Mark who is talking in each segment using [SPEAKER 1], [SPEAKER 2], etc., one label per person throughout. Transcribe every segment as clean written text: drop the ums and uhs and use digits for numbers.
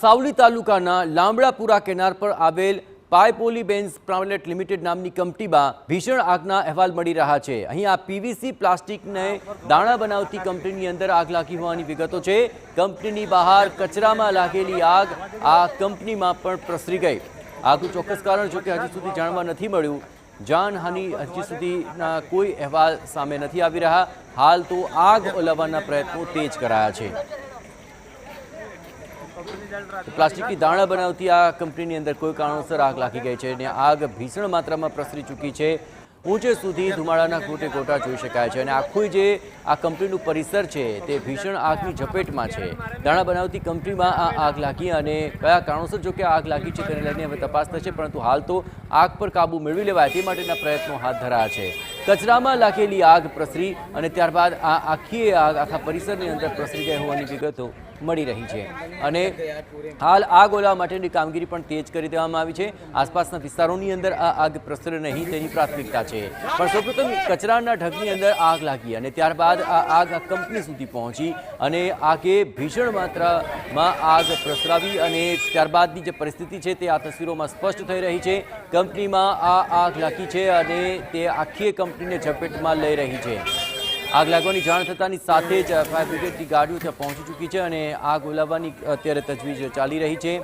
[SPEAKER 1] સાવલી તાલુકાના લામડાપુરા કેનાલ પર આવેલ પાયપોલીબેન્ઝ પ્રાઇવેટ લિમિટેડ નામની કંપનીમાં ભીષણ આગના અહેવાલ મળી રહ્યા છે। અહીં આ પીવીસી પ્લાસ્ટિકને દાણા બનાવતી કંપનીની અંદર આગ લાગી હોવાની વિગતો છે। કંપનીની બહાર કચરામાં લાગેલી આગ આ કંપનીમાં પણ પ્રસરી ગઈ। આગનું ચોક્કસ કારણ જો કે હજી સુધી જાણવા નથી મળ્યું। જાનહાનિ હજી સુધીના કોઈ અહેવાલ સામે નથી આવી રહ્યા। હાલ તો આગ ઓલવવાના પ્રયત્નો તેજ કરાયા છે। પ્લાસ્ટિકની દાણા બનાવતી આ કંપનીની અંદર કોઈ કારણોસર આગ લાગી ગઈ છે અને આગ ભીષણ માત્રામાં પ્રસરી ચૂકી છે। ઊંચે સુધી ધુમાડાના ગોટે ગોટા જોઈ શકાય છે અને આખું જે આ કંપનીનું પરિસર છે તે ભીષણ આગની ઝપેટમાં છે। દાણા બનાવતી કંપનીમાં આ આગ લાગી અને કયા કારણોસર જો કે આગ લાગી છે તેને લઈને હવે તપાસ થશે, પરંતુ હાલ તો આગ પર કાબૂ મેળવી લેવાય તે માટેના પ્રયત્નો હાથ ધરાયા છે। કચરામાં લાગેલી આગ પ્રસરી અને ત્યારબાદ આ આખી આગ આખા પરિસરની અંદર પ્રસરી ગઈ હોવાની વિગતો મળી રહી છે અને હાલ આગ ઓલવવા માટેની કામગીરી પણ તેજ કરી દેવામાં આવી છે। આસપાસના વિસ્તારોની અંદર આ આગ પ્રસરે નહીં તેની પ્રાથમિકતા છે, પણ સૌપ્રથમ કચરાના ઢગની અંદર આગ લાગી અને ત્યારબાદ આ આગ આ કંપની સુધી પહોંચી અને આગે ભીષણ માત્રામાં આગ પ્રસરાવી અને ત્યારબાદની જે પરિસ્થિતિ છે તે આ તસવીરોમાં સ્પષ્ટ થઈ રહી છે। કંપનીમાં આ આગ લાગી છે અને તે આખી કંપનીને ઝપેટમાં લઈ રહી છે। આગ લાગવાની જાણ થતાની સાથે જ ફાયર બ્રિગેડની ગાડીઓ ત્યાં પહોંચી ચૂકી છે અને આગ ઓલવવાની અત્યારે તજવીજ ચાલી રહી છે।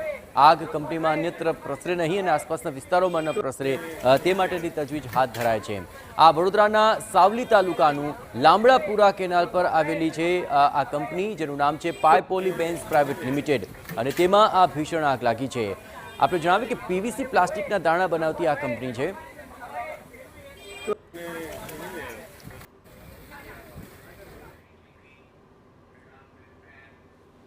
[SPEAKER 1] આગ કંપનીમાં અન્યત્ર પ્રસરે નહીં અને આસપાસના વિસ્તારોમાં ન પ્રસરે તે માટેની તજવીજ હાથ ધરાય છે। આ વડોદરાના સાવલી તાલુકાનું લામડાપુરા કેનાલ પર આવેલી છે આ કંપની, જેનું નામ છે પાયપોલીબેન્ઝ પ્રાઇવેટ લિમિટેડ અને તેમાં આ ભીષણ આગ લાગી છે। આપણે જણાવ્યું કે પીવીસી પ્લાસ્ટિકના દાણા બનાવતી આ કંપની છે।